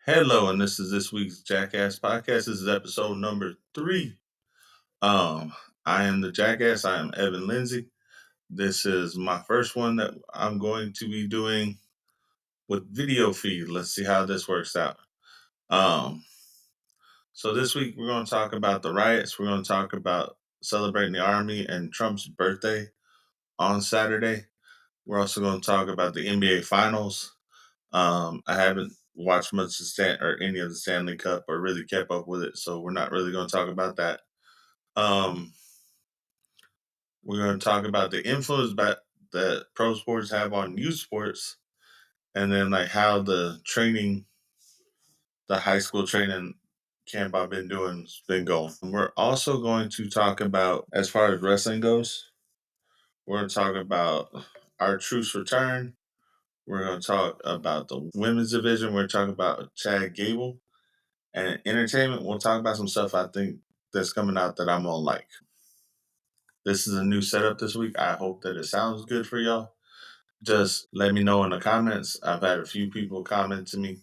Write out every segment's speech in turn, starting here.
Hello, and this is this week's Jackass podcast. This is episode number 3. Um, I am the Jackass. I am Evan Lindsay. This is my first one that I'm going to be doing with video feed. Let's see how this works out. Um, so this week we're going to talk about the riots. We're going to talk about celebrating the army and Trump's birthday on Saturday. We're also going to talk about the NBA Finals. I haven't watched much of or any of the Stanley Cup or really kept up with it, so we're not really going to talk about that. Um, we're going to talk about the influence that pro sports have on youth sports, and then like how the high school training camp I've been doing has been going. We're also going to talk about, as far as wrestling goes, we're going to talk about our truce return. We're going to talk about the women's division. We're going to talk about Chad Gable. And entertainment, we'll talk about some stuff I think that's coming out that I'm gonna like. This is a new setup this week. I hope that it sounds good for y'all. Just let me know in the comments. I've had a few people comment to me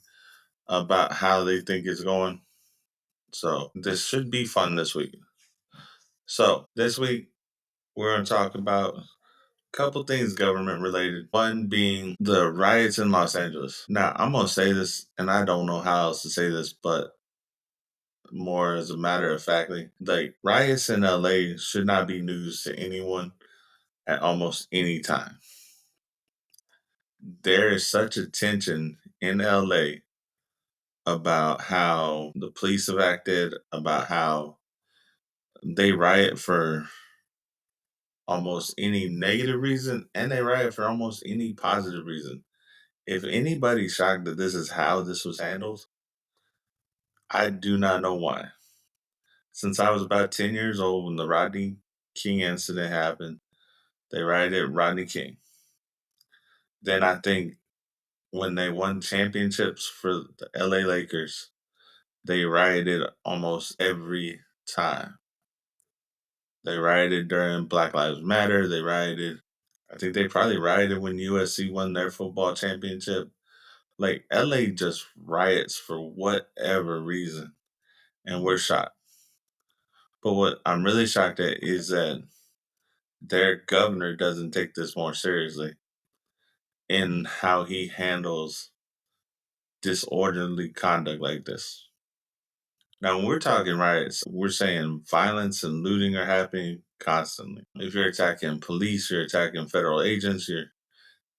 about how they think it's going. So this should be fun this week. So this week we're gonna talk about a couple things government related. One being the riots in Los Angeles. Now I'm gonna say this, and I don't know how else to say this, but more as a matter of factly, like riots in LA should not be news to anyone at almost any time. There is such a tension in LA about how the police have acted, about how they riot for almost any negative reason and they riot for almost any positive reason. If anybody's shocked that this is how this was handled, I do not know why. Since I was about 10 years old when the Rodney King incident happened, they rioted Rodney King. Then I think when they won championships for the LA Lakers, they rioted almost every time. They rioted during Black Lives Matter. They rioted. I think they probably rioted when USC won their football championship. Like LA just riots for whatever reason, and we're shocked. But what I'm really shocked at is that their governor doesn't take this more seriously in how he handles disorderly conduct like this. Now, when we're talking riots, we're saying violence and looting are happening constantly. If you're attacking police, you're attacking federal agents,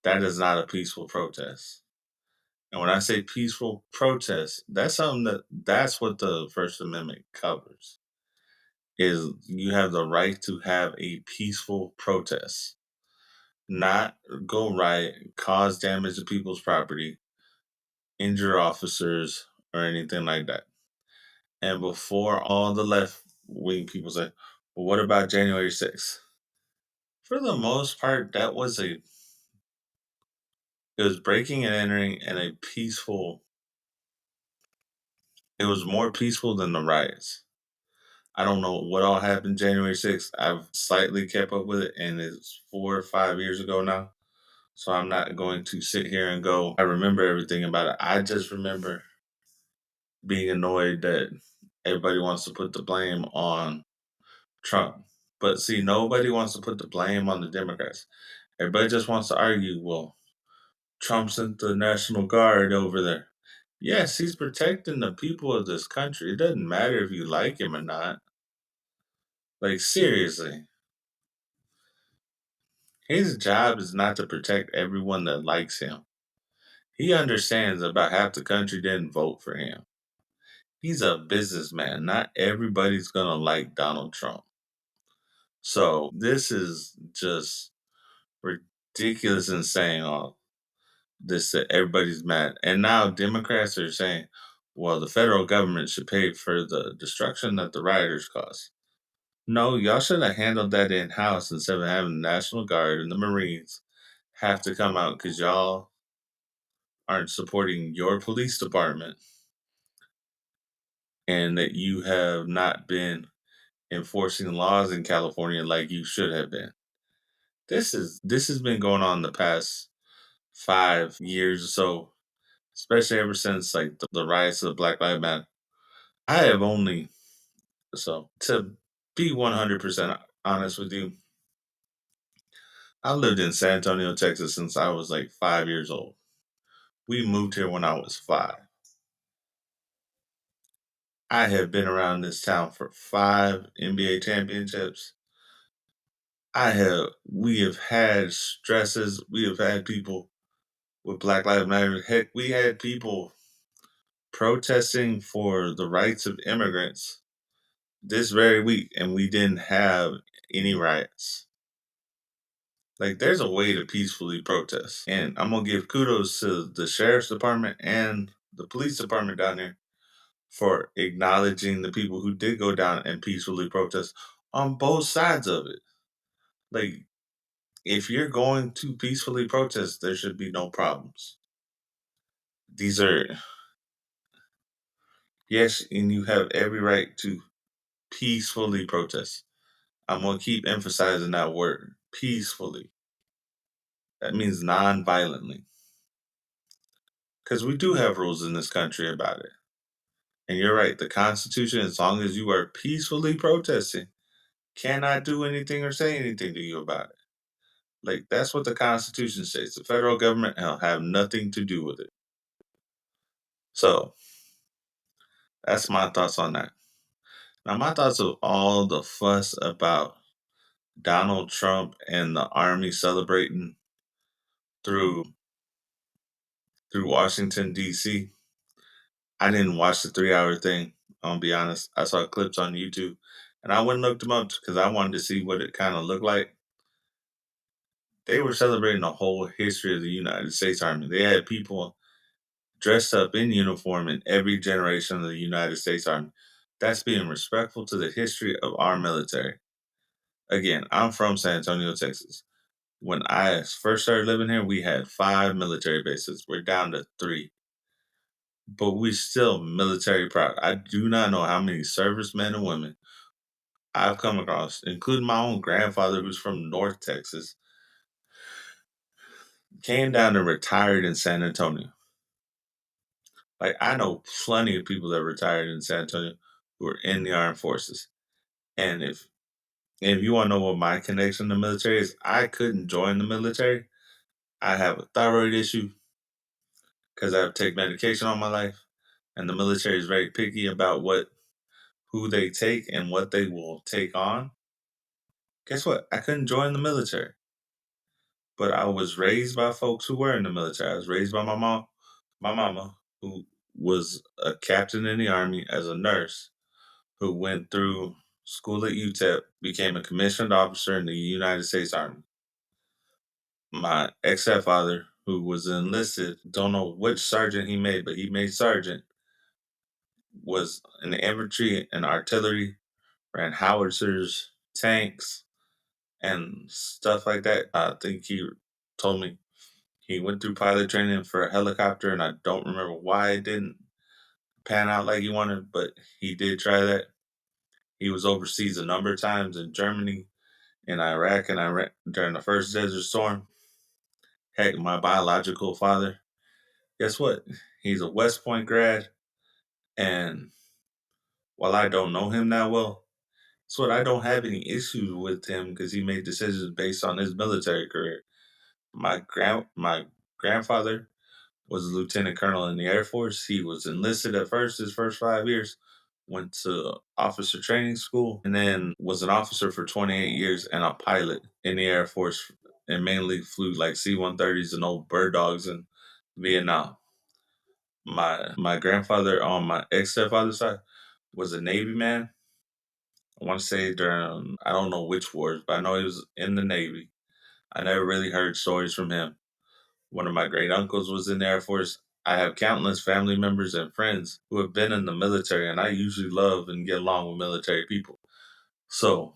that is not a peaceful protest. And when I say peaceful protest, that's what the First Amendment covers. Is you have the right to have a peaceful protest, not go riot, cause damage to people's property, injure officers, or anything like that. And before all the left wing people say, well, what about January 6th? For the most part, it was breaking and entering and it was more peaceful than the riots. I don't know what all happened January 6th. I've slightly kept up with it and it's 4 or 5 years ago now. So I'm not going to sit here and go, I remember everything about it. I just remember being annoyed that everybody wants to put the blame on Trump. But see, nobody wants to put the blame on the Democrats. Everybody just wants to argue, well, Trump sent the National Guard over there. Yes, he's protecting the people of this country. It doesn't matter if you like him or not. Like, seriously. His job is not to protect everyone that likes him. He understands about half the country didn't vote for him. He's a businessman. Not everybody's going to like Donald Trump. So, this is just ridiculous in saying all this that everybody's mad. And now Democrats are saying, well, the federal government should pay for the destruction that the rioters caused. No, y'all should have handled that in house instead of having the National Guard and the Marines have to come out because y'all aren't supporting your police department and that you have not been enforcing laws in California like you should have been. This has been going on the past 5 years or so especially ever since like the riots of Black Lives Matter. I have only so to be 100% honest with you, I lived in San Antonio, Texas since I was like 5 years old. We moved here when I was five. I have been around this town for five NBA championships. We have had stresses. We have had people with Black Lives Matter. Heck, we had people protesting for the rights of immigrants this very week, and we didn't have any riots. Like, there's a way to peacefully protest. And I'm going to give kudos to the sheriff's department and the police department down there for acknowledging the people who did go down and peacefully protest on both sides of it. Like, if you're going to peacefully protest, there should be no problems. These are, yes, and you have every right to peacefully protest. I'm going to keep emphasizing that word peacefully. That means non violently. Because we do have rules in this country about it. And you're right, the Constitution, as long as you are peacefully protesting, cannot do anything or say anything to you about it. Like, that's what the Constitution says. The federal government will have nothing to do with it. So, that's my thoughts on that. Now, my thoughts of all the fuss about Donald Trump and the army celebrating through Washington D.C. I didn't watch the 3 hour thing. I'll be honest. I saw clips on YouTube, and I went and looked them up because I wanted to see what it kind of looked like. They were celebrating the whole history of the United States Army. They had people dressed up in uniform in every generation of the United States Army. That's being respectful to the history of our military. Again, I'm from San Antonio, Texas. When I first started living here, we had 5 military bases. We're down to 3. But we still military proud. I do not know how many servicemen and women I've come across, including my own grandfather who's from North Texas, came down and retired in San Antonio. Like, I know plenty of people that retired in San Antonio who are in the armed forces. And if you want to know what my connection to the military is, I couldn't join the military. I have a thyroid issue because I have to take medication all my life. And the military is very picky about who they take and what they will take on. Guess what? I couldn't join the military. But I was raised by folks who were in the military. I was raised by my mama, who was a captain in the army as a nurse, who went through school at UTEP, became a commissioned officer in the United States Army. My ex-stepfather, who was enlisted, don't know which sergeant he made, but he made sergeant, was in the infantry and artillery, ran howitzers, tanks, and stuff like that. I think he told me he went through pilot training for a helicopter, and I don't remember why it didn't pan out like he wanted, but he did try that. He was overseas a number of times in Germany, in Iraq, and Iraq during the first Desert Storm. Heck, my biological father, guess what? He's a West Point grad, and while I don't know him that well, guess what? I don't have any issues with him because he made decisions based on his military career. My grandfather was a lieutenant colonel in the Air Force. He was enlisted at first, his first 5 years, went to officer training school, and then was an officer for 28 years and a pilot in the Air Force, and mainly flew like C-130s and old bird dogs in Vietnam. My grandfather on my ex stepfather's side was a Navy man. I want to say during, I don't know which wars, but I know he was in the Navy. I never really heard stories from him. One of my great uncles was in the Air Force. I have countless family members and friends who have been in the military, and I usually love and get along with military people. So,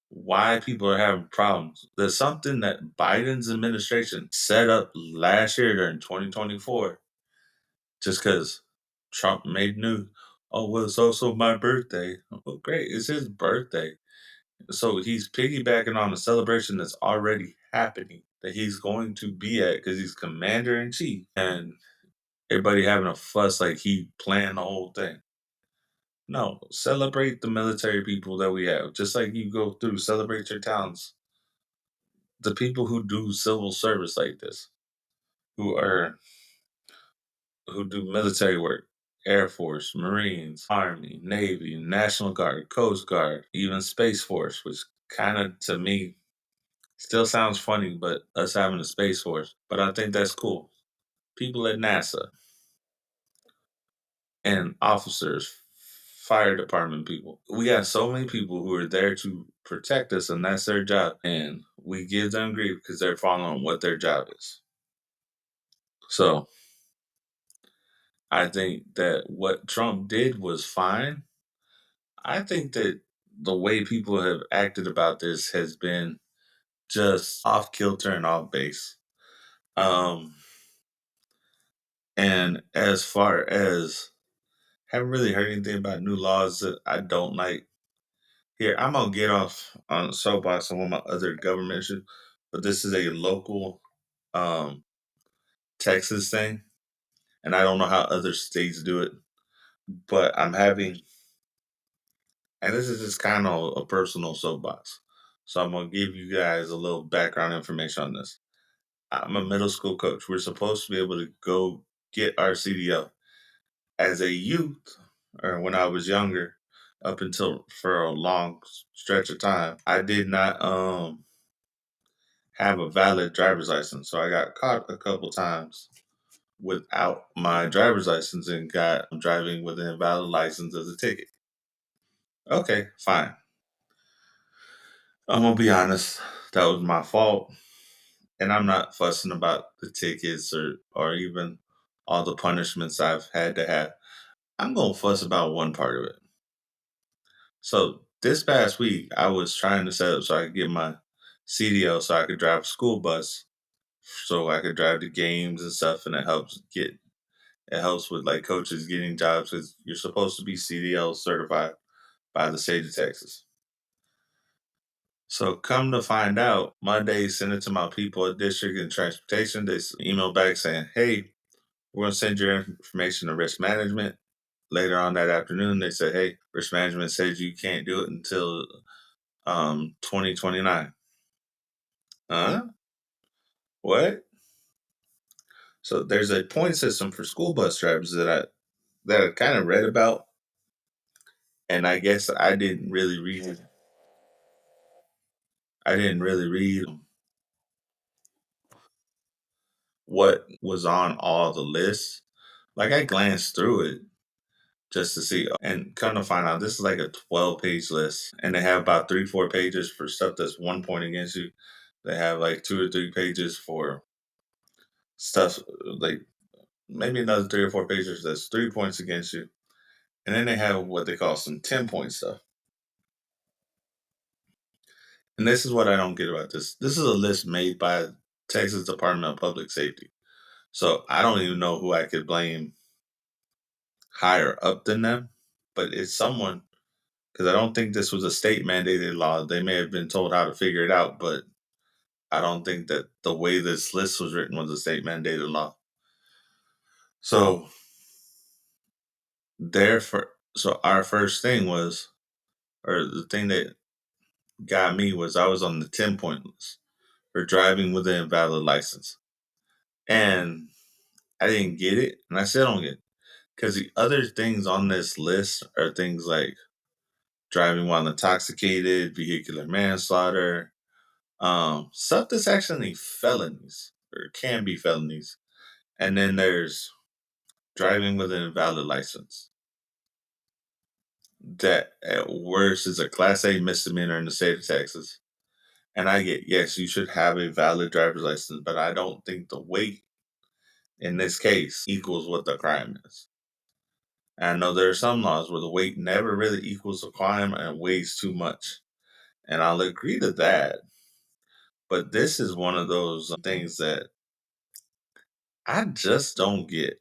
why people are having problems? There's something that Biden's administration set up last year during 2024, just because Trump made news. Oh, well, it's also my birthday. Oh, great. It's his birthday. So he's piggybacking on a celebration that's already happening that he's going to be at because he's commander in chief. And everybody having a fuss like he planned the whole thing. No, celebrate the military people that we have. Just like you go through, celebrate your towns. The people who do civil service like this, who are who do military work, Air Force, Marines, Army, Navy, National Guard, Coast Guard, even Space Force, which kind of to me still sounds funny, but us having a Space Force. But I think that's cool. People at NASA and officers, fire department people. We got so many people who are there to protect us, and that's their job. And we give them grief because they're following what their job is. So I think that what Trump did was fine. I think that the way people have acted about this has been just off kilter and off base. Um, and as far as haven't really heard anything about new laws that I don't like. Here, I'm gonna get off on the soapbox on one of my other government issues, but this is a local um Texas thing, and I don't know how other states do it, but I'm having and this is just kind of a personal soapbox. So I'm gonna give you guys a little background information on this. I'm a middle school coach. We're supposed to be able to go get our CDL. As a youth, or when I was younger, up until for a long stretch of time, I did not have a valid driver's license. So I got caught a couple times without my driver's license and got driving with an invalid license as a ticket. Okay, fine. I'm gonna be honest. That was my fault, and I'm not fussing about the tickets or even all the punishments I've had to have. I'm gonna fuss about one part of it. So this past week, I was trying to set up so I could get my CDL so I could drive a school bus, so I could drive to games and stuff, and it helps with like coaches getting jobs because you're supposed to be CDL certified by the state of Texas. So come to find out, Monday sent it to my people at District and Transportation. They emailed back saying, "Hey, we're gonna send your information to risk management." Later on that afternoon, they said, "Hey, risk management says you can't do it until 2029." Huh? What? So there's a point system for school bus drivers that I kind of read about, and I guess I didn't really read what was on all the lists. Like I glanced through it just to see, and come to find out, this is like a 12-page list, and they have about 3, 4 pages for stuff that's 1 point against you. They have like 2 or 3 pages for stuff like maybe another 3 or 4 pages that's 3 points against you, and then they have what they call some 10 point stuff. And this is what I don't get about this. This is a list made by Texas Department of Public Safety. So I don't even know who I could blame higher up than them, but it's someone because I don't think this was a state mandated law. They may have been told how to figure it out, but I don't think that the way this list was written was a state mandated law. So so our first thing was, or the thing that got me was I was on the 10 point list for driving with an invalid license, and I didn't get it, and I still don't get it because the other things on this list are things like driving while intoxicated, vehicular manslaughter, stuff that's actually felonies or can be felonies. And then there's driving with an invalid license. That at worst is a class A misdemeanor in the state of Texas. And I get, yes, you should have a valid driver's license, but I don't think the weight in this case equals what the crime is. And I know there are some laws where the weight never really equals the crime and weighs too much. And I'll agree to that. But this is one of those things that I just don't get.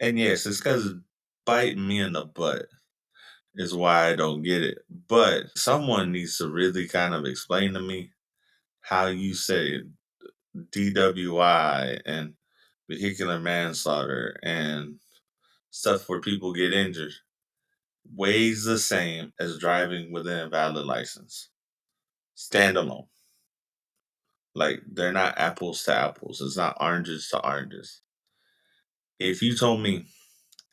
And yes, it's because it's biting me in the butt is why I don't get it. But someone needs to really kind of explain to me how you say DWI and vehicular manslaughter and stuff where people get injured weighs the same as driving with an invalid license. Standalone. Like they're not apples to apples. It's not oranges to oranges. If you told me,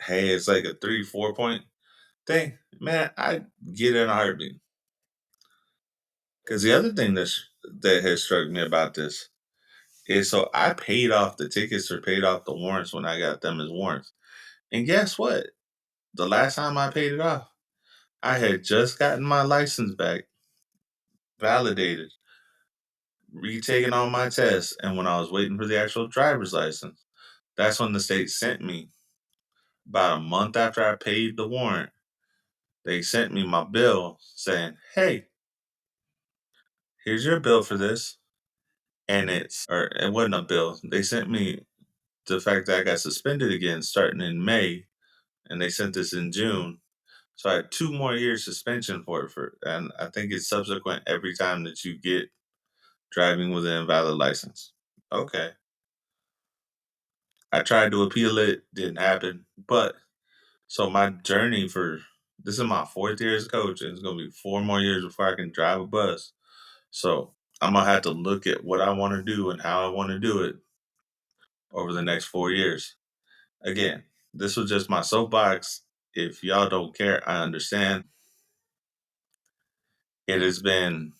hey, it's like a 3, 4 point thing, man, I get it in a heartbeat. Because the other thing that has struck me about this is so I paid off the tickets or paid off the warrants when I got them as warrants. And guess what? The last time I paid it off, I had just gotten my license back, validated, retaken all my tests, and when I was waiting for the actual driver's license, that's when the state sent me about a month after I paid the warrant. They sent me my bill saying, "Hey, here's your bill for this." And or it wasn't a bill. They sent me the fact that I got suspended again starting in May, and they sent this in June. So I had 2 more years suspension for it and I think it's subsequent every time that you get driving with an invalid license. Okay. I tried to appeal it, didn't happen. But so my journey for this is my 4th year as a coach, and it's gonna be 4 more years before I can drive a bus. So I'm gonna have to look at what I want to do and how I want to do it over the next 4 years. Again, this was just my soapbox. If y'all don't care, I understand. It has been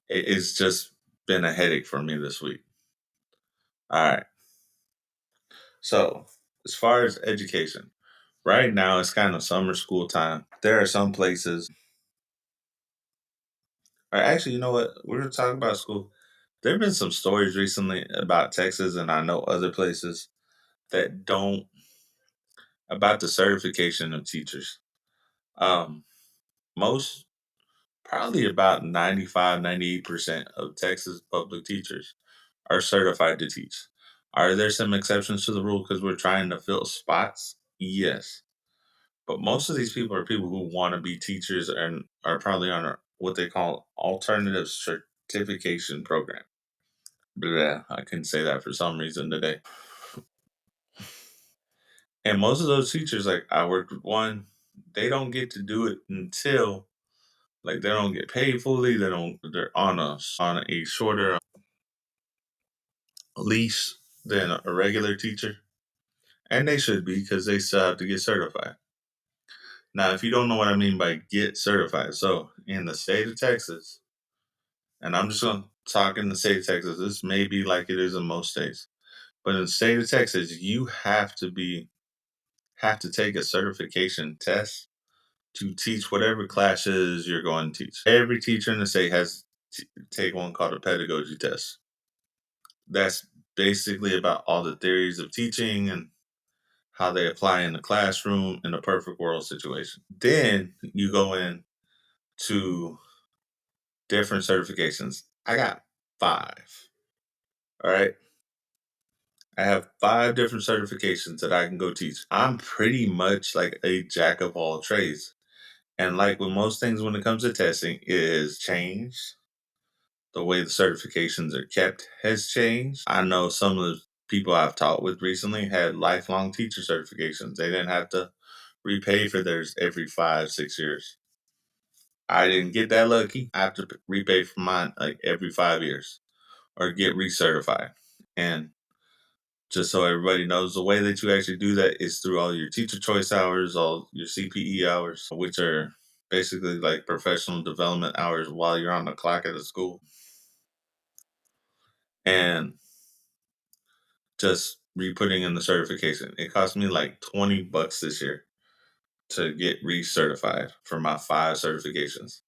it's just been a headache for me this week. All right. So as far as education, right now it's kind of summer school time. There are some places or actually, you know what? We're gonna talk about school. There have been some stories recently about Texas, and I know other places that don't about the certification of teachers. Um, most, probably about 95, 98% of Texas public teachers are certified to teach. Are there some exceptions to the rule because we're trying to fill spots? Yes. But most of these people are people who want to be teachers and are probably on what they call alternative certification program. Blah, I couldn't say that for some reason today. And most of those teachers, like I worked with one, they don't get to do it until like they don't get paid fully. They don't. They're on a shorter leash than a regular teacher, and they should be because they still have to get certified. Now, if you don't know what I mean by get certified, so in the state of Texas, and I'm just going to talk in the state of Texas. This may be like it is in most states, but in the state of Texas, you have to take a certification test to teach whatever classes you're going to teach. Every teacher in the state has to take one called a pedagogy test. That's basically about all the theories of teaching and how they apply in the classroom in a perfect world situation. Then you go in to different certifications. I got 5. All right. I have 5 different certifications that I can go teach. I'm pretty much like a jack of all trades. And like with most things when it comes to testing, it has changed. The way the certifications are kept has changed. I know some of the people I've taught with recently had lifelong teacher certifications. They didn't have to repay for theirs every 5, 6 years. I didn't get that lucky. I have to repay for mine like every 5 years or get recertified. And just so everybody knows, the way that you actually do that is through all your teacher choice hours, all your CPE hours, which are basically like professional development hours while you're on the clock at a school. And just re-putting in the certification. It cost me like $20 this year to get recertified for my 5 certifications.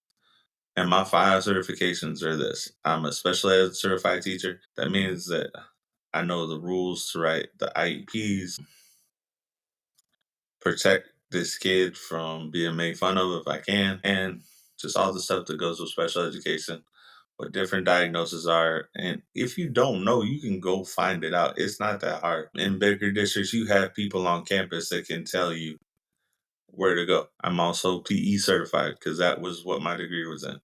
And my 5 certifications are this. I'm a special ed certified teacher. That means that I know the rules to write the IEPs, protect this kid from being made fun of if I can, and just all the stuff that goes with special education, what different diagnoses are. And if you don't know, you can go find it out. It's not that hard. In bigger districts, you have people on campus that can tell you where to go. I'm also PE certified because that was what my degree was in.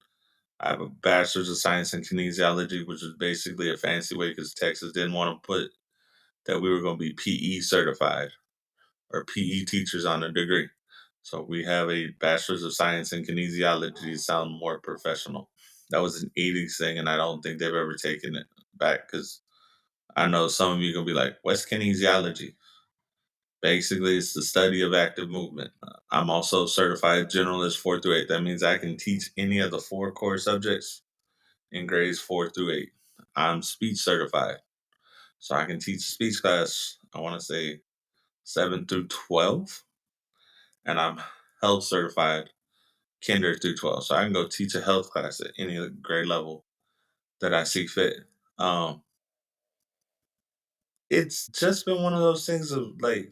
I have a bachelor's of science in kinesiology, which is basically a fancy way because Texas didn't want to put that we were going to be PE certified or PE teachers on a degree. So we have a bachelor's of science in kinesiology to sound more professional. That was an 80s thing, and I don't think they've ever taken it back because I know some of you are going to be like, what's kinesiology? Basically, it's the study of active movement. I'm also certified generalist 4 through 8. That means I can teach any of the 4 core subjects in grades 4 through 8. I'm speech certified. So I can teach speech class, I want to say 7 through 12. And I'm health certified kinder through 12. So I can go teach a health class at any grade level that I see fit. Um, it's just been one of those things of like,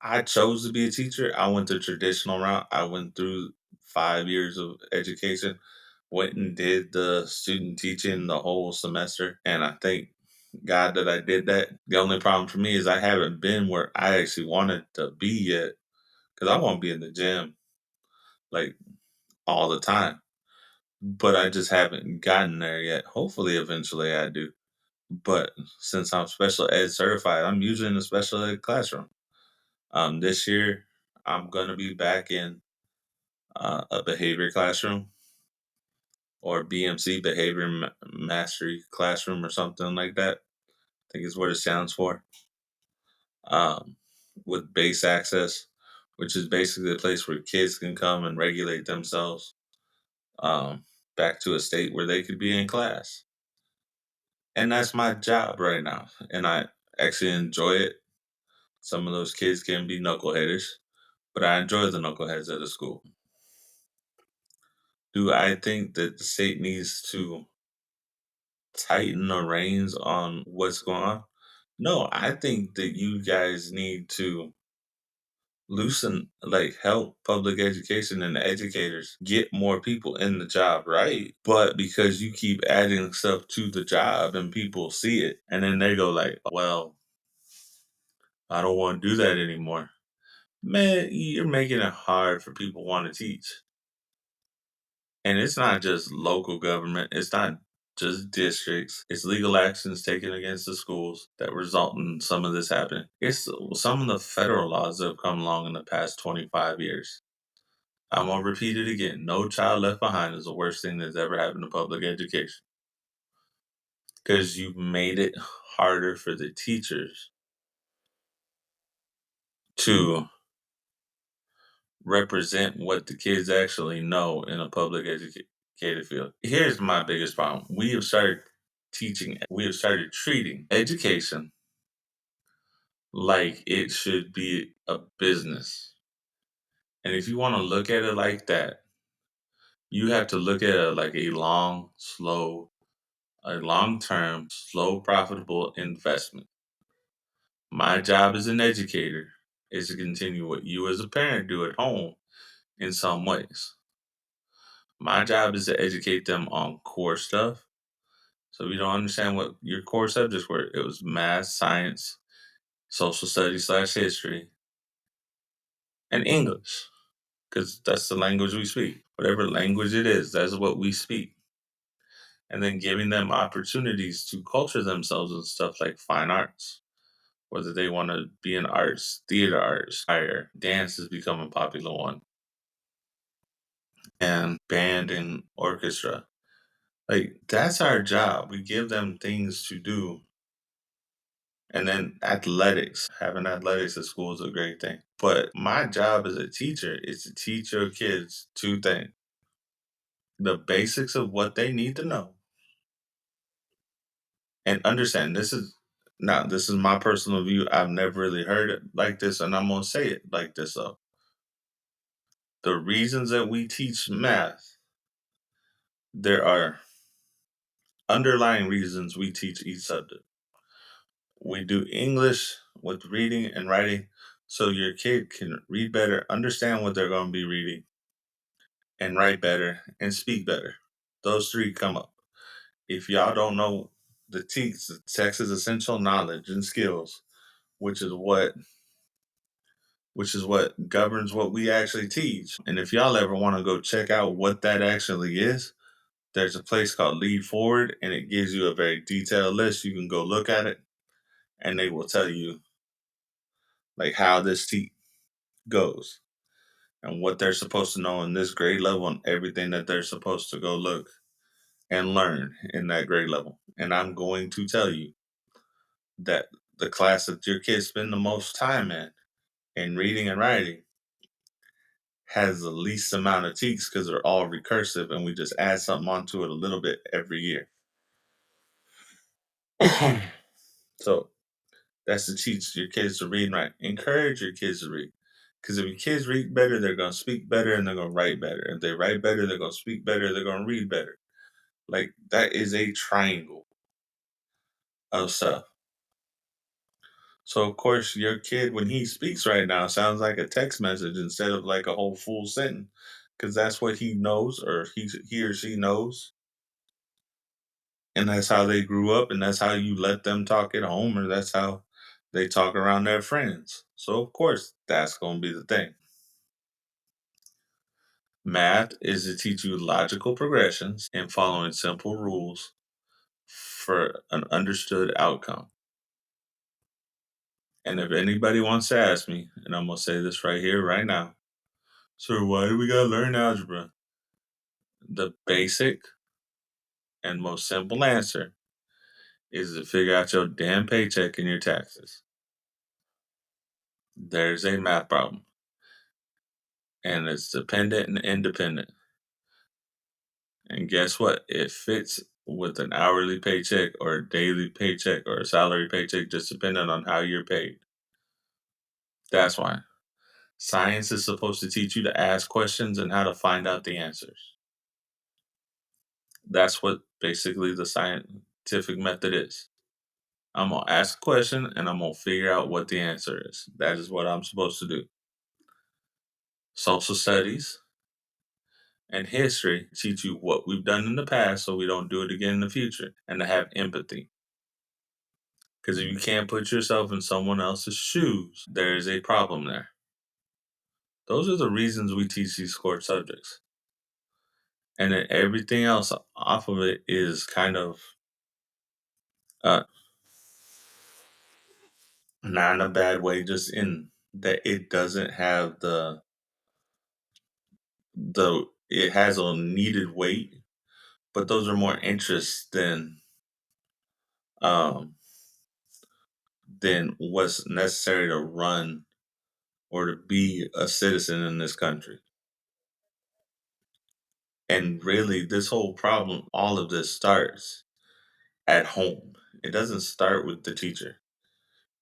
I chose to be a teacher. I went the traditional route. I went through 5 years of education, went and did the student teaching the whole semester. And I thank God that I did that. The only problem for me is I haven't been where I actually wanted to be yet because I want to be in the gym like all the time. But I just haven't gotten there yet. Hopefully, eventually I do. But since I'm special ed certified, I'm usually in a special ed classroom. This year, I'm going to be back in a behavior classroom or BMC, behavior mastery classroom or something like that. I think is what it stands for. Um, with base access, which is basically a place where kids can come and regulate themselves um, back to a state where they could be in class. And that's my job right now. And I actually enjoy it. Some of those kids can be knuckleheaders, but I enjoy the knuckleheads at the school. Do I think that the state needs to tighten the reins on what's going on? No, I think that you guys need to loosen, like, help public education and the educators get more people in the job, right? But because you keep adding stuff to the job and people see it, and then they go like, well, I don't want to do that anymore. Man, you're making it hard for people want to teach. And it's not just local government, it's not just districts. It's legal actions taken against the schools that result in some of this happening. It's some of the federal laws that have come along in the past 25 years. I'm gonna repeat it again. No child left behind is the worst thing that's ever happened to public education. Because you've made it harder for the teachers to represent what the kids actually know in a public educated field. Here's my biggest problem. We have started treating education like it should be a business. And if you want to look at it like that, you have to look at it like a long term, slow, profitable investment. My job as an educator is to continue what you as a parent do at home in some ways. My job is to educate them on core stuff. So if you don't understand what your core subjects were, it was math, science, social studies slash history, and English, because that's the language we speak. Whatever language it is, that's what we speak. And then giving them opportunities to culture themselves in stuff like fine arts, whether they want to be in arts, theater arts, higher, dance has become a popular one, and band and orchestra. Like, that's our job. We give them things to do. And then athletics, having athletics at school is a great thing. But my job as a teacher is to teach your kids 2 things: the basics of what they need to know and understand. This is my personal view. I've never really heard it like this, and I'm gonna say it like this though. The reasons that we teach math, there are underlying reasons we teach each subject. We do English with reading and writing so your kid can read better, understand what they're going to be reading, and write better and speak better. Those 3 come up. If y'all don't know the TEKS, the Texas Essential Knowledge and Skills, which is what governs what we actually teach. And if y'all ever want to go check out what that actually is, there's a place called Lead Forward, and it gives you a very detailed list. You can go look at it, and they will tell you like how this goes and what they're supposed to know in this grade level and everything that they're supposed to go look and learn in that grade level. And I'm going to tell you that the class that your kids spend the most time in reading and writing has the least amount of teaks because they're all recursive and we just add something onto it a little bit every year. So that's to teach your kids to read and write. Encourage your kids to read. Because if your kids read better, they're going to speak better and they're going to write better. If they write better, they're going to speak better, they're going to read better. Like that is a triangle of stuff. So of course your kid when he speaks right now sounds like a text message instead of like a whole full sentence because that's what he knows or he or she knows and that's how they grew up and that's how you let them talk at home or that's how they talk around their friends. So of course that's going to be the thing. Math is to teach you logical progressions and following simple rules for an understood outcome. And if anybody wants to ask me, and I'm going to say this right here, right now, sir, why do we got to learn algebra? The basic and most simple answer is to figure out your damn paycheck and your taxes. There's a math problem, and it's dependent and independent. And guess what? It fits with an hourly paycheck or a daily paycheck or a salary paycheck, just depending on how you're paid. That's why. Science is supposed to teach you to ask questions and how to find out the answers. That's what basically the scientific method is. I'm going to ask a question and I'm going to figure out what the answer is. That is what I'm supposed to do. Social studies and history teach you what we've done in the past so we don't do it again in the future and to have empathy. Because if you can't put yourself in someone else's shoes, there is a problem there. Those are the reasons we teach these core subjects. And then everything else off of it is kind of uh, not in a bad way, just in that it doesn't have the it has a needed weight, but those are more interests um than what's necessary to run or to be a citizen in this country. And really, this whole problem, all of this starts at home. It doesn't start with the teacher.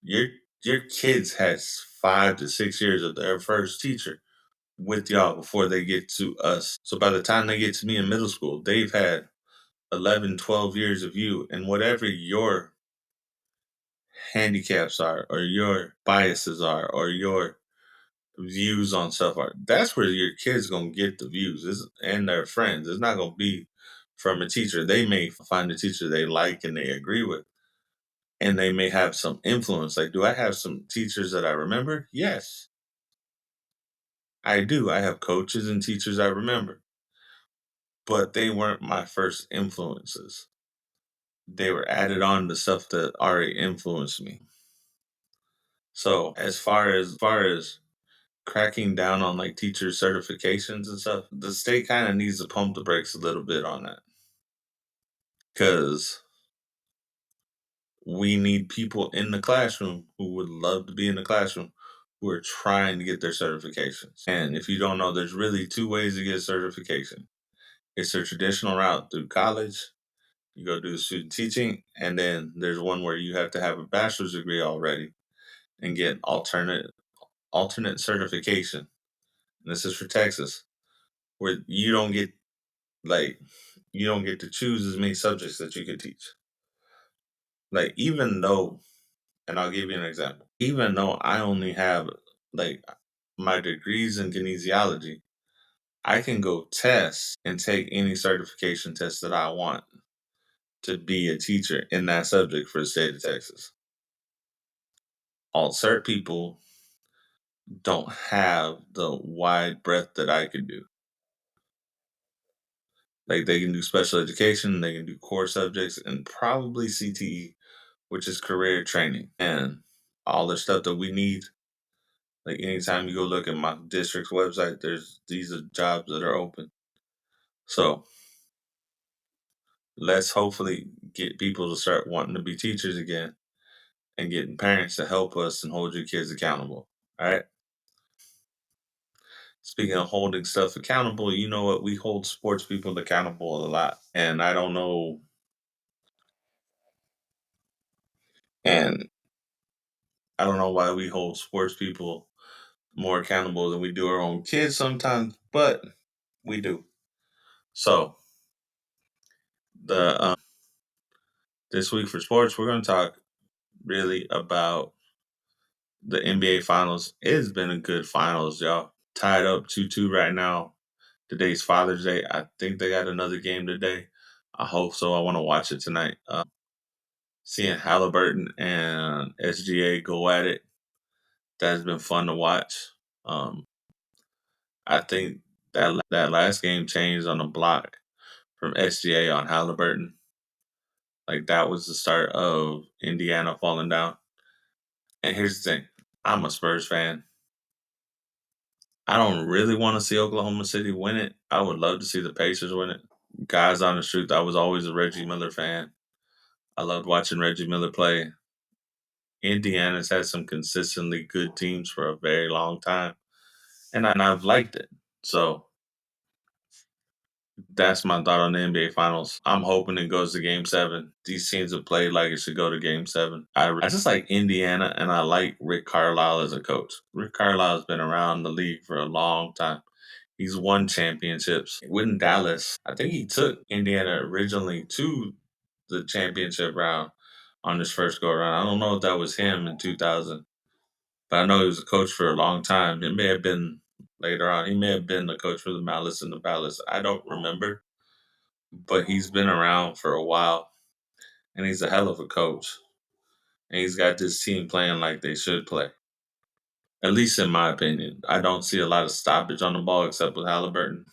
Your your kids has 5 to 6 years of their first teacher with y'all before they get to us. So by the time they get to me in middle school, they've had 11, 12 years of you and whatever your handicaps are or your biases are or your views on stuff are. That's where your kids gonna get the views and their friends. It's not gonna be from a teacher. They may find a teacher they like and they agree with, and they may have some influence. Like, do I have some teachers that I remember? Yes, I do. I have coaches and teachers I remember, but they weren't my first influences. They were added on to stuff that already influenced me. So as far as cracking down on like teacher certifications and stuff, the state kind of needs to pump the brakes a little bit on that because we need people in the classroom who would love to be in the classroom who are trying to get their certifications. And if you don't know, there's really two ways to get certification. It's the traditional route through college. You go do student teaching, and then there's one where you have to have a bachelor's degree already and get alternate certification. And this is for Texas, where like you don't get to choose as many subjects that you can teach. Like even though, and I'll give you an example. Even though I only have like my degrees in kinesiology, I can go test and take any certification test that I want to be a teacher in that subject for the state of Texas. Alt cert people don't have the wide breadth that I could do. Like they can do special education, they can do core subjects, and probably CTE, which is career training and all the stuff that we need. Like anytime you go look at my district's website, there's these are jobs that are open. So let's hopefully get people to start wanting to be teachers again and getting parents to help us and hold your kids accountable. All right. Speaking of holding stuff accountable, you know what? We hold sports people accountable a lot. And and I don't know why we hold sports people more accountable than we do our own kids sometimes, but we do. So the this week for sports, we're going to talk really about the NBA Finals. It has been a good finals, y'all. Tied up 2-2 right now. Today's Father's Day. I think they got another game today. I hope so. I want to watch it tonight. Seeing Halliburton and SGA go at it, that's been fun to watch. Um, I think that last game changed on a block from SGA on Halliburton. Like that was the start of Indiana falling down. And here's the thing: I'm a Spurs fan. I don't really want to see Oklahoma City win it. I would love to see the Pacers win it. Guys, on the truth, I was always a Reggie Miller fan. I loved watching Reggie Miller play. Indiana's had some consistently good teams for a very long time, and I've liked it. So that's my thought on the NBA Finals. I'm hoping it goes to Game 7. These teams have played like it should go to Game 7. I just like Indiana, and I like Rick Carlisle as a coach. Rick Carlisle's been around the league for a long time. He's won championships. With Dallas, I think he took Indiana originally to the championship round on his first go around. I don't know if that was him in 2000, but I know he was a coach for a long time. It may have been later on. He may have been the coach for the Malice in the Palace. I don't remember, but he's been around for a while, and he's a hell of a coach. And he's got this team playing like they should play. At least in my opinion. I don't see a lot of stoppage on the ball except with Halliburton.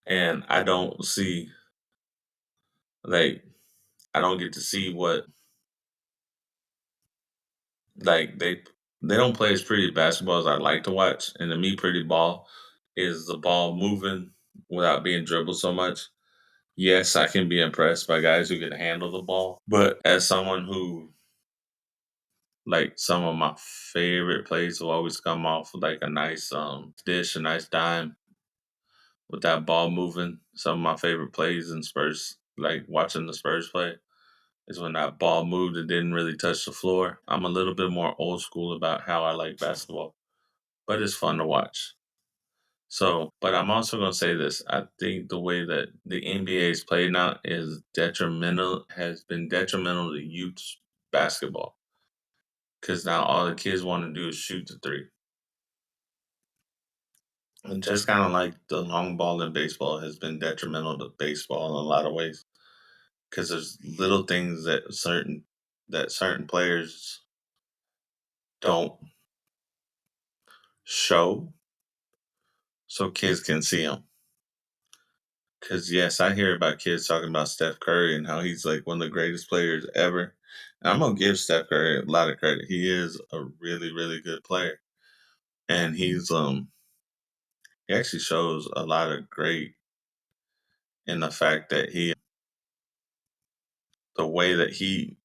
And I don't see like I don't get to see what like they don't play as pretty basketball as I like to watch. And to me, pretty ball is the ball moving without being dribbled so much. Yes, I can be impressed by guys who can handle the ball, but as someone who like some of my favorite plays will always come off with like a nice dish, a nice dime with that ball moving. Some of my favorite plays in Spurs, like watching the Spurs play, is when that ball moved and didn't really touch the floor. I'm a little bit more old school about how I like basketball, but it's fun to watch. So, but I'm also going to say this. I think the way that the NBA is played now is detrimental, has been detrimental to youth basketball because now all the kids want to do is shoot the three. And just kind of like the long ball in baseball has been detrimental to baseball in a lot of ways because there's little things that certain players don't show so kids can see them. Because yes, I hear about kids talking about Steph Curry and how he's like one of the greatest players ever. And I'm gonna give Steph Curry a lot of credit. He is a really, really good player, and he actually shows a lot of great in the fact that the way that he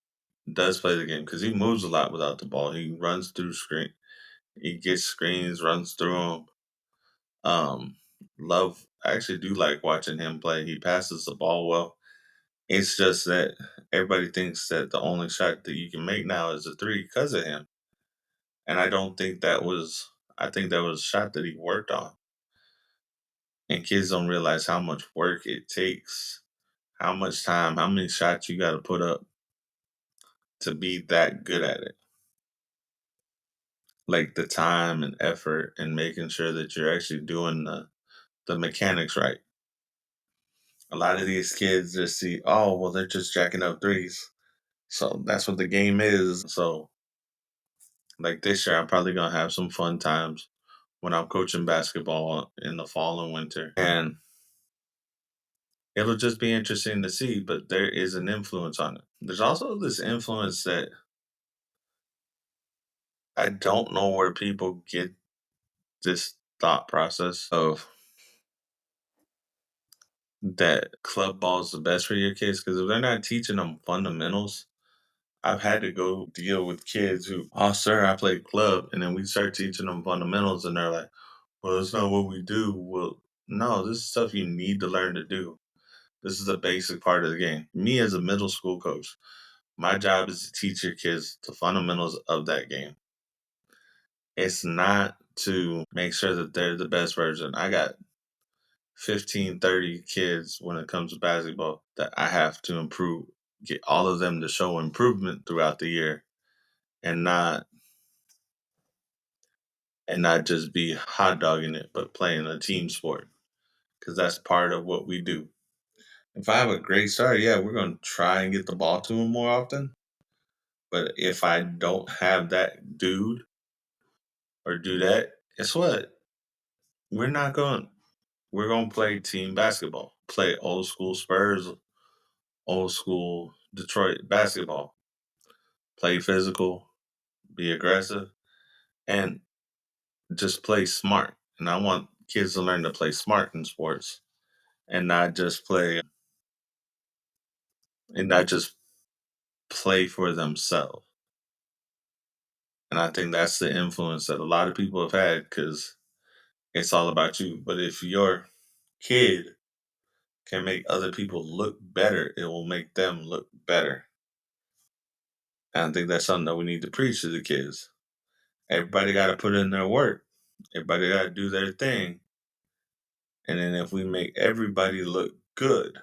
does play the game because he moves a lot without the ball. He runs through screen, he gets screens, runs through them. Um, love. I actually do like watching him play. He passes the ball well. It's just that everybody thinks that the only shot that you can make now is a three because of him. And I don't think that was, I think that was a shot that he worked on. And kids don't realize how much work it takes, how much time, how many shots you got to put up to be that good at it. Like the time and effort and making sure that you're actually doing the mechanics right. A lot of these kids just see, oh, well, they're just jacking up threes. So that's what the game is. So like this year, I'm probably gonna have some fun times when I'm coaching basketball in the fall and winter. And it'll just be interesting to see, but there is an influence on it. There's also this influence that I don't know where people get this thought process of that club ball is the best for your kids because if they're not teaching them fundamentals, I've had to go deal with kids who, oh, sir, I played club. And then we start teaching them fundamentals and they're like, well, that's not what we do. Well, no, this is stuff you need to learn to do. This is a basic part of the game. Me as a middle school coach, my job is to teach your kids the fundamentals of that game. It's not to make sure that they're the best version. I got 15, 30 kids when it comes to basketball that I have to improve, get all of them to show improvement throughout the year and not just be hot dogging it, but playing a team sport because that's part of what we do. If I have a great start, yeah, we're going to try and get the ball to him more often. But if I don't have that dude or do that, guess what? We're not going. We're going to play team basketball, play old school Spurs, old school Detroit basketball, play physical, be aggressive, and just play smart. And I want kids to learn to play smart in sports and not just play for themselves. And I think that's the influence that a lot of people have had because it's all about you. But if your kid can make other people look better, it will make them look better. And I think that's something that we need to preach to the kids. Everybody got to put in their work. Everybody got to do their thing. And then if we make everybody look good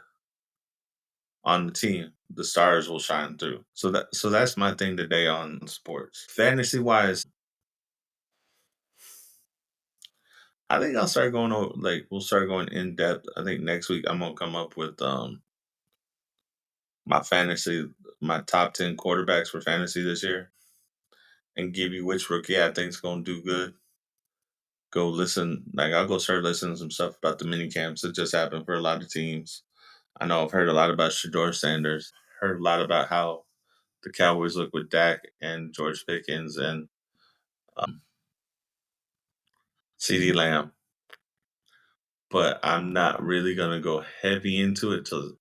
on the team, the stars will shine through. So that's my thing today on sports. Fantasy wise, I think I'll start going over like we'll start going in depth. I think next week I'm gonna come up with my fantasy my top 10 quarterbacks for fantasy this year and give you which rookie I think's gonna do good. Go listen, like I'll go start listening to some stuff about the mini camps that just happened for a lot of teams. I know I've heard a lot about Shador Sanders, heard a lot about how the Cowboys look with Dak and George Pickens and CD Lamb, but I'm not really gonna go heavy into it till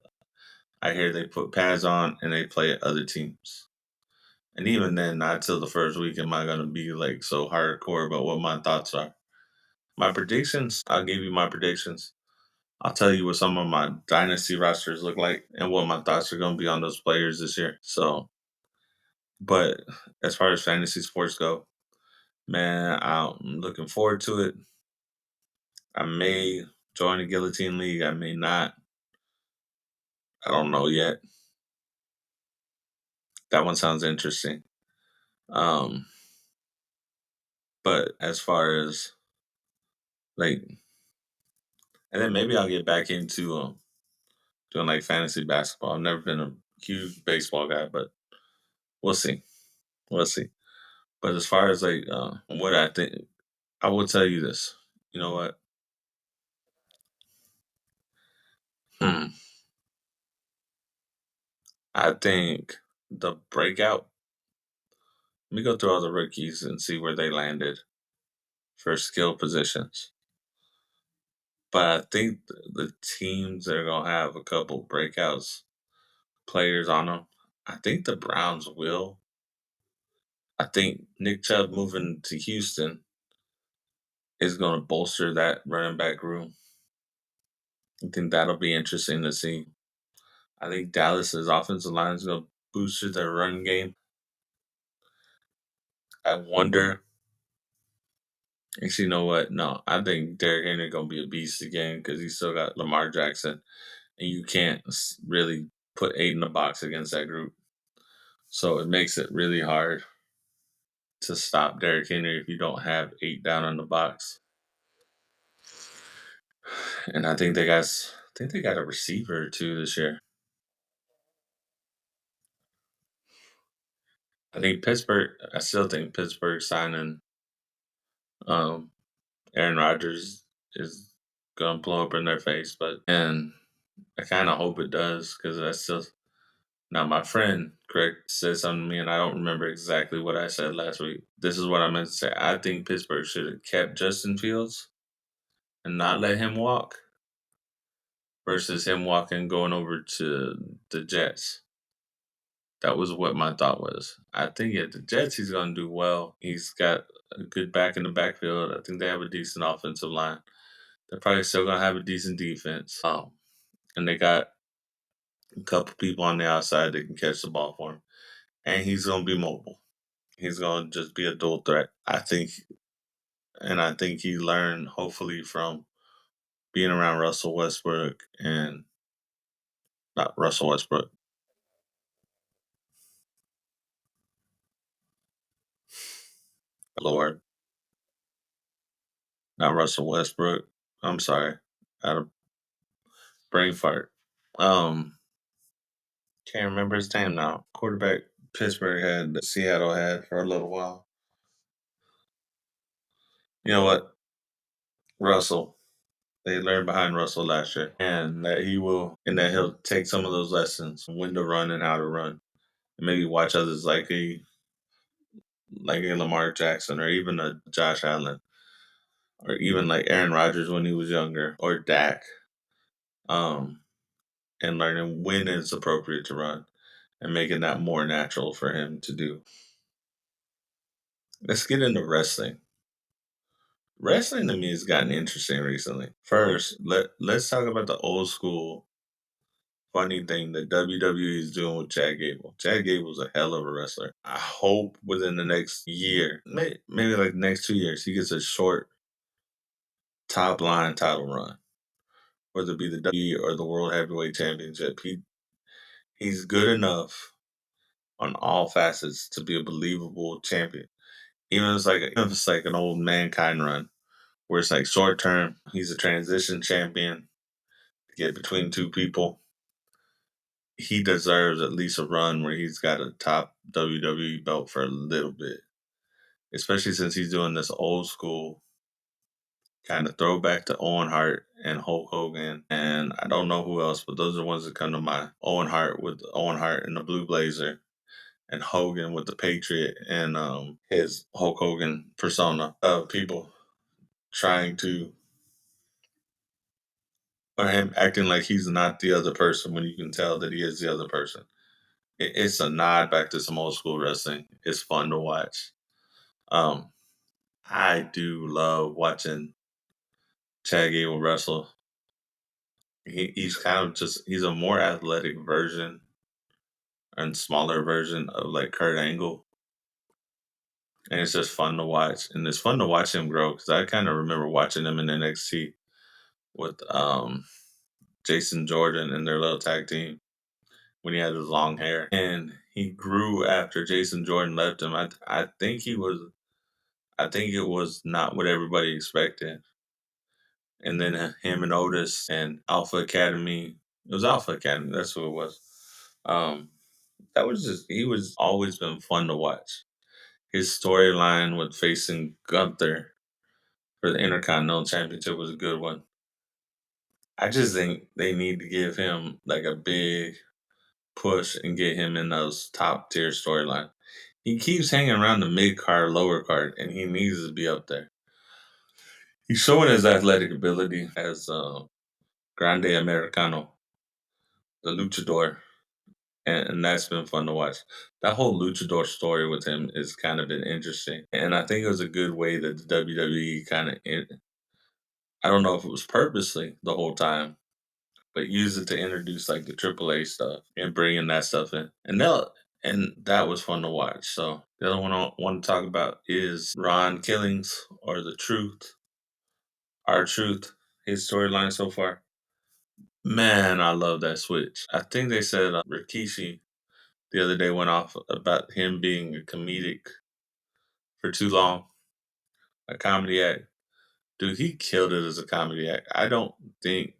I hear they put pads on and they play other teams. And even then, not till the first week am I gonna be like so hardcore about what my thoughts are. My predictions, I'll give you my predictions. I'll tell you what some of my dynasty rosters look like and what my thoughts are gonna be on those players this year. So, but as far as fantasy sports go, man, I'm looking forward to it. I may join the Guillotine League. I may not. I don't know yet. That one sounds interesting. Um, but as far as like, and then maybe I'll get back into doing like fantasy basketball. I've never been a huge baseball guy, but we'll see. We'll see. But as far as like what I think, I will tell you this. You know what? Hmm. I think the breakout. Let me go through all the rookies and see where they landed for skill positions. But I think the teams that are gonna have a couple breakouts players on them. I think the Browns will. I think Nick Chubb moving to Houston is going to bolster that running back room. I think that'll be interesting to see. I think Dallas's offensive line is going to boost their run game. I wonder. Actually, you know what? No, I think Derrick Henry going to be a beast again because he still got Lamar Jackson, and you can't really put 8 in the box against that group. So it makes it really hard to stop Derrick Henry if you don't have 8 down in the box. And I think they got a receiver too this year. I still think Pittsburgh signing um Aaron Rodgers is gonna blow up in their face, but and I kind of hope it does because that's just now my friend Greg said something to me, and I don't remember exactly what I said last week. This is what I meant to say. I think Pittsburgh should have kept Justin Fields and not let him walk versus him walking going over to the Jets. That was what my thought was. I think at the Jets he's going to do well. He's got a good back in the backfield. I think they have a decent offensive line. They're probably still going to have a decent defense. And they got a couple people on the outside that can catch the ball for him. And he's going to be mobile. He's going to just be a dual threat. I think he learned hopefully from being around Russell Westbrook and not Russell Westbrook, Lord, not Russell Westbrook. I'm sorry, out of brain fart. Um, can't remember his name now. Quarterback Pittsburgh had, that Seattle had for a little while. You know what? Russell. They learned behind Russell last year, and that he'll take some of those lessons, when to run and how to run, and maybe watch others like a Lamar Jackson or even a Josh Allen or even like Aaron Rodgers when he was younger or Dak, um, and learning when it's appropriate to run and making that more natural for him to do. Let's get into wrestling. Wrestling to me has gotten interesting recently. First, let's talk about the old school funny thing that WWE is doing with Chad Gable. Chad Gable's a hell of a wrestler. I hope within the next year, maybe like the next 2 years, he gets a short top line title run, whether it be the WWE or the World Heavyweight Championship. He's good enough on all facets to be a believable champion. Even if it's like an old mankind run, where it's like short term, he's a transition champion to get between two people. He deserves at least a run where he's got a top WWE belt for a little bit, especially since he's doing this old school kind of throwback to Owen Hart and Hulk Hogan. And I don't know who else, but those are the ones that come to mind. Owen Hart in the blue blazer, and Hogan with the Patriot and his Hulk Hogan persona of people trying to, or him acting like he's not the other person when you can tell that he is the other person. It's a nod back to some old school wrestling. It's fun to watch. Um, I do love watching Chad Gable wrestle. He's kind of he's a more athletic version and smaller version of like Kurt Angle. And it's just fun to watch. And it's fun to watch him grow because I kind of remember watching him in NXT with Jason Jordan and their little tag team when he had his long hair. And he grew after Jason Jordan left him. I think it was not what everybody expected. And then him and Otis and Alpha Academy. It was Alpha Academy. That's who it was. Um, that was just he was always been fun to watch. His storyline with facing Gunther for the Intercontinental Championship was a good one. I just think they need to give him like a big push and get him in those top tier storyline. He keeps hanging around the mid card, lower card, and he needs to be up there. He's showing his athletic ability as Grande Americano, the luchador, and that's been fun to watch. That whole luchador story with him is kind of been interesting, and I think it was a good way that the WWE kind of, I don't know if it was purposely the whole time, but use it to introduce like the AAA stuff and bringing that stuff in, and that was fun to watch. So the other one I want to talk about is Ron Killings or the Truth, our Truth, his storyline so far. Man, I love that switch. I think they said Rikishi the other day went off about him being a comedic for too long, a comedy act. Dude, he killed it as a comedy act. I don't think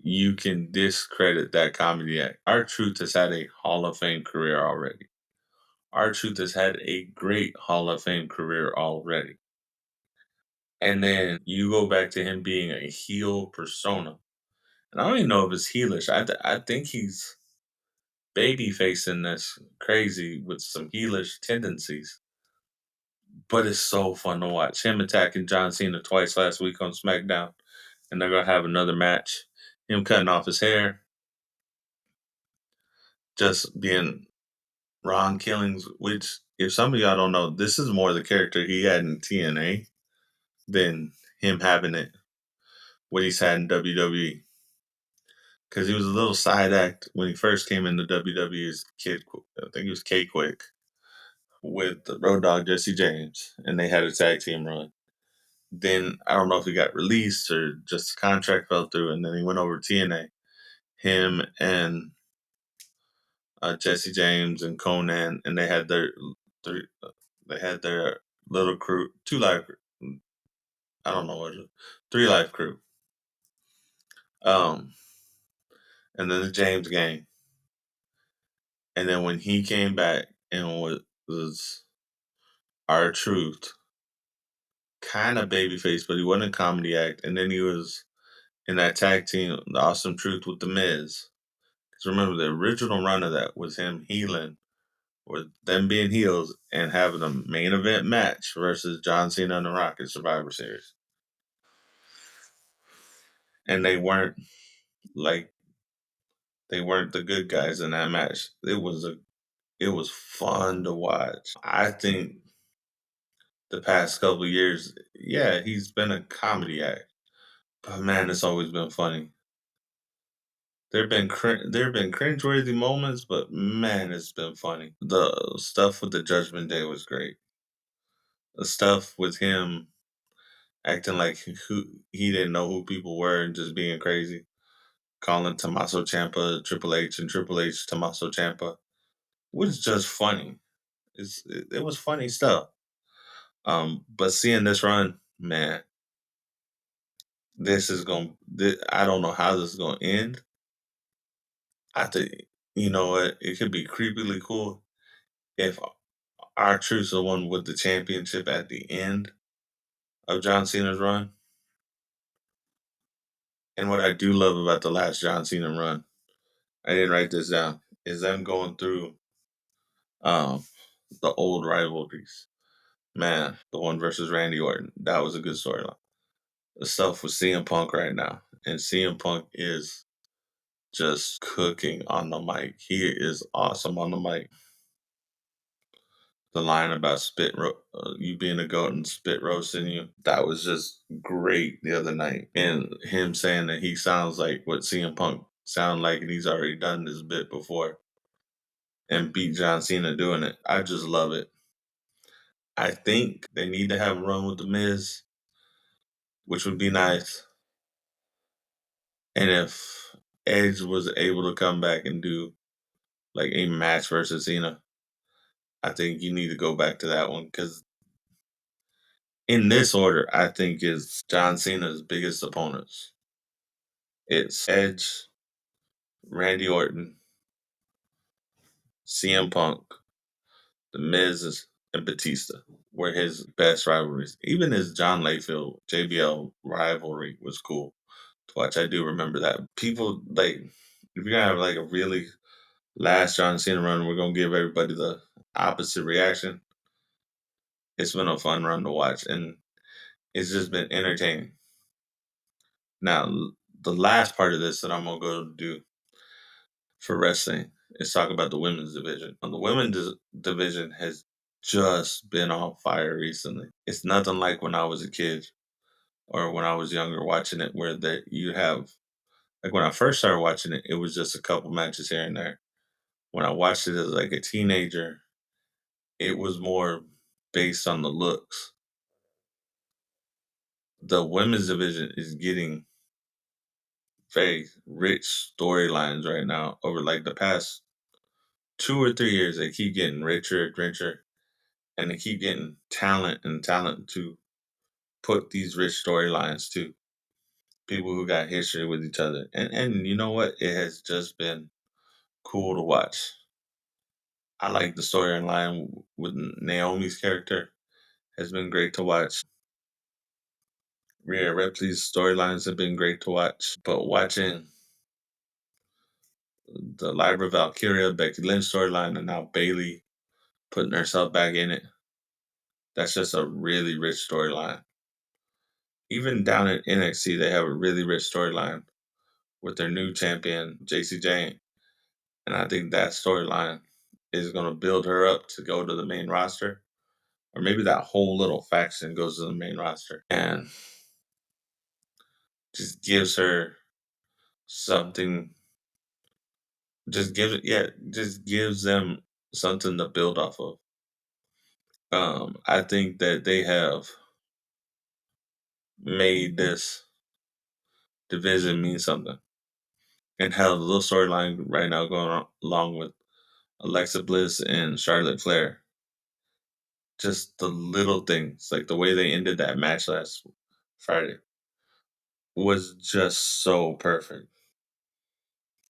you can discredit that comedy act. Our Truth has had a Hall of Fame career already. Our Truth has had a great Hall of Fame career already. And then you go back to him being a heel persona. And I don't even know if it's heelish. I think he's baby facing this crazy with some heelish tendencies. But it's so fun to watch him attacking John Cena twice last week on SmackDown, and they're gonna have another match. Him cutting off his hair, just being Ron Killings. Which, if some of y'all don't know, this is more the character he had in TNA than him having it what he's had in WWE. Because he was a little side act when he first came into WWE as kid. I think he was K Quick with the Road Dog Jesse James, and they had a tag team run. Then I don't know if he got released or just the contract fell through, and then he went over to TNA. Him and Jesse James and Conan, and they had their three, they had their little crew, two live, I don't know what it is, three live crew. Um, and then the James gang, and then when he came back and was R-Truth, kind of babyface, but he wasn't a comedy act, and then he was in that tag team, the Awesome Truth with the Miz. Because remember, the original run of that was him healing, or them being heels, and having a main event match versus John Cena and The Rock at Survivor Series. And like they weren't the good guys in that match. It was fun to watch. I think the past couple of years, yeah, he's been a comedy act, but man, it's always been funny. There have been cringeworthy moments, but man, it's been funny. The stuff with the Judgment Day was great. The stuff with him acting like he didn't know who people were and just being crazy, calling Tommaso Ciampa Triple H and Triple H Tommaso Ciampa was just funny. It was funny stuff. But seeing this run, man, this is going. I don't know how this is going to end. I think you know what? It could be creepily cool if R-Truth's the one with the championship at the end of John Cena's run. And what I do love about the last John Cena run, I didn't write this down, is them going through um, the old rivalries. Man, the one versus Randy Orton, that was a good storyline. The stuff with CM Punk right now, and CM Punk is just cooking on the mic. He is awesome on the mic. The line about you being a goat and spit roasting you, that was just great the other night. And him saying that he sounds like what CM Punk sound like, and he's already done this bit before and beat John Cena doing it. I just love it. I think they need to have a run with the Miz, which would be nice. And if Edge was able to come back and do like a match versus Cena, I think you need to go back to that one because in this order, I think is John Cena's biggest opponents. It's Edge, Randy Orton, CM Punk, The Miz, and Batista were his best rivalries. Even his John Layfield JBL rivalry was cool to watch. I do remember that. People like if you're gonna have like a really last John Cena run, we're gonna give everybody the opposite reaction. It's been a fun run to watch, and it's just been entertaining. Now, the last part of this that I'm gonna go do for wrestling is talk about the women's division. The women's division has just been on fire recently. It's nothing like when I was a kid or when I was younger watching it, where that you have like when I first started watching it, it was just a couple matches here and there. When I watched it as like a teenager, it was more based on the looks. The women's division is getting very rich storylines right now over like the past 2 or 3 years. They keep getting richer and richer, and they keep getting talent and talent to put these rich storylines to people who got history with each other. And you know what? It has just been cool to watch. I like the storyline with Naomi's character has been great to watch. Rhea Ripley's storylines have been great to watch. But watching the Lyra Valkyria, Becky Lynch storyline, and now Bailey putting herself back in it. That's just a really rich storyline. Even down at NXT, they have a really rich storyline with their new champion, JC Jane. And I think that storyline is going to build her up to go to the main roster. Or maybe that whole little faction goes to the main roster and just gives her something. Just gives them something to build off of. I think that they have made this division mean something. And have a little storyline right now going on, along with Alexa Bliss and Charlotte Flair. Just the little things, like the way they ended that match last Friday, was just so perfect.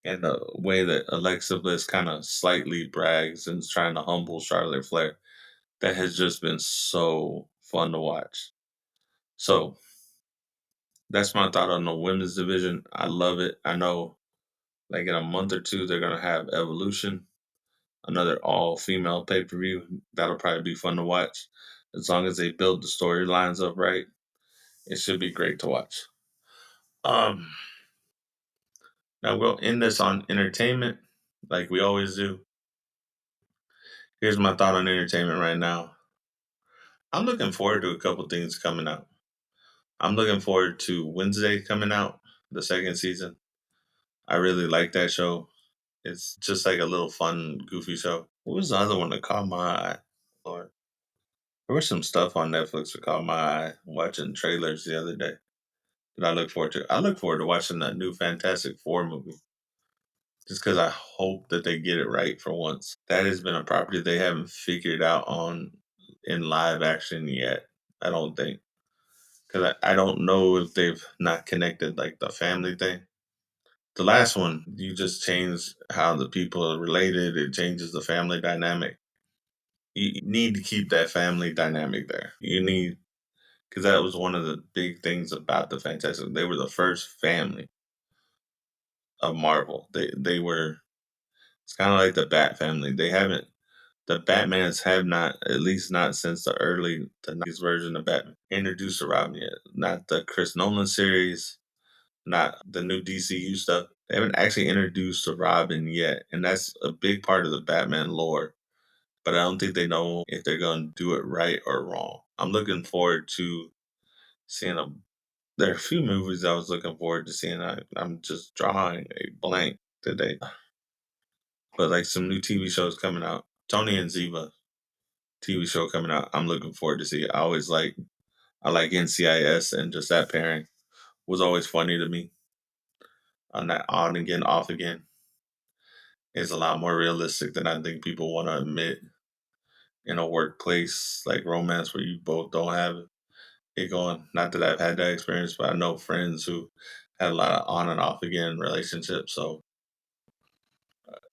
And the way that Alexa Bliss kind of slightly brags and is trying to humble Charlotte Flair, that has just been so fun to watch. So that's my thought on the women's division. I love it. I know, like in a month or two, they're gonna have Evolution, another all female pay per view. That'll probably be fun to watch. As long as they build the storylines up right, it should be great to watch. Um, Now we'll end this on entertainment, like we always do. Here's my thought on entertainment right now. I'm looking forward to a couple things coming out. I'm looking forward to Wednesday coming out, the second season. I really like that show. It's just like a little fun, goofy show. What was the other one that caught my eye? Lord, there was some stuff on Netflix that caught my eye. Watching trailers the other day that I look forward to. I look forward to watching that new Fantastic Four movie, just because I hope that they get it right for once. That has been a property they haven't figured out on in live action yet. I don't think, because I don't know if they've not connected like the family thing. The last one, you just change how the people are related. It changes the family dynamic. You need to keep that family dynamic there. You need, because that was one of the big things about the Fantastic. They were the first family of Marvel. They were. It's kind of like the Bat family. They haven't. The Batmans have not, at least not since the 90s version of Batman, introduced to Robin yet. Not the Chris Nolan series, not the new DCU stuff. They haven't actually introduced to Robin yet, and that's a big part of the Batman lore. But I don't think they know if they're going to do it right or wrong. I'm looking forward to seeing a. There are a few movies I was looking forward to seeing. I'm just drawing a blank today. But like some new TV shows coming out. Tony and Ziva TV show coming out. I'm looking forward to see it. I like NCIS, and just that pairing was always funny to me. On that on again, off again is a lot more realistic than I think people want to admit in a workplace like romance where you both don't have it going. Not that I've had that experience, but I know friends who had a lot of on and off again relationships. So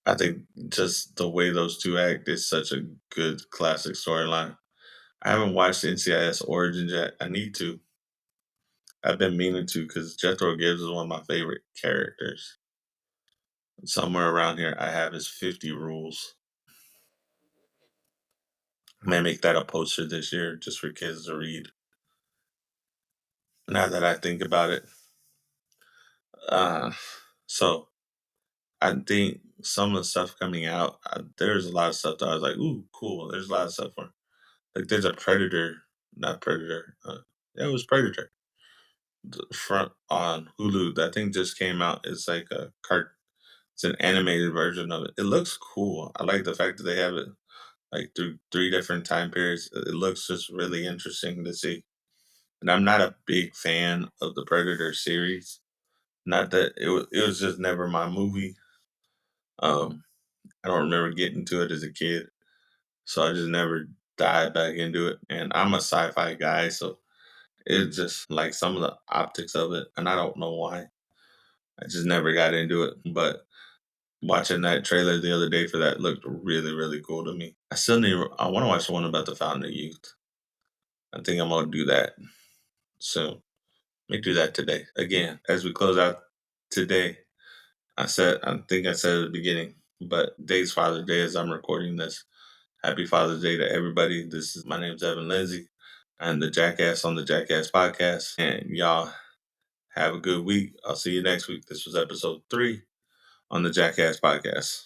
I think just the way those two act is such a good classic storyline. I haven't watched NCIS Origins yet. I need to. I've been meaning to because Jethro Gibbs is one of my favorite characters. Somewhere around here, I have his 50 rules. I may make that a poster this year just for kids to read. Now that I think about it, uh, so I think some of the stuff coming out, there's a lot of stuff that I was like, "Ooh, cool." There's a lot of stuff for like there's a Predator, not Predator. Yeah, it was Predator. The front on Hulu. That thing just came out. It's like a cart. It's an animated version of it. It looks cool. I like the fact that they have it like through three different time periods. It looks just really interesting to see. And I'm not a big fan of the Predator series. Not that it was just never my movie. Um, I don't remember getting to it as a kid, so I just never dived back into it. And I'm a sci-fi guy, so it's just like some of the optics of it, and I don't know why. I just never got into it. But watching that trailer the other day for that looked really, really cool to me. I still need. I want to watch the one about the Fountain of Youth. I think I'm gonna do that soon. Let me do that today. Again, as we close out today, I think I said at the beginning, but today's Father's Day as I'm recording this. Happy Father's Day to everybody. My name's Evan Lindsay. I'm the Jackass on the Jackass Podcast. And y'all have a good week. I'll see you next week. This was episode 3 on the Jackass Podcast.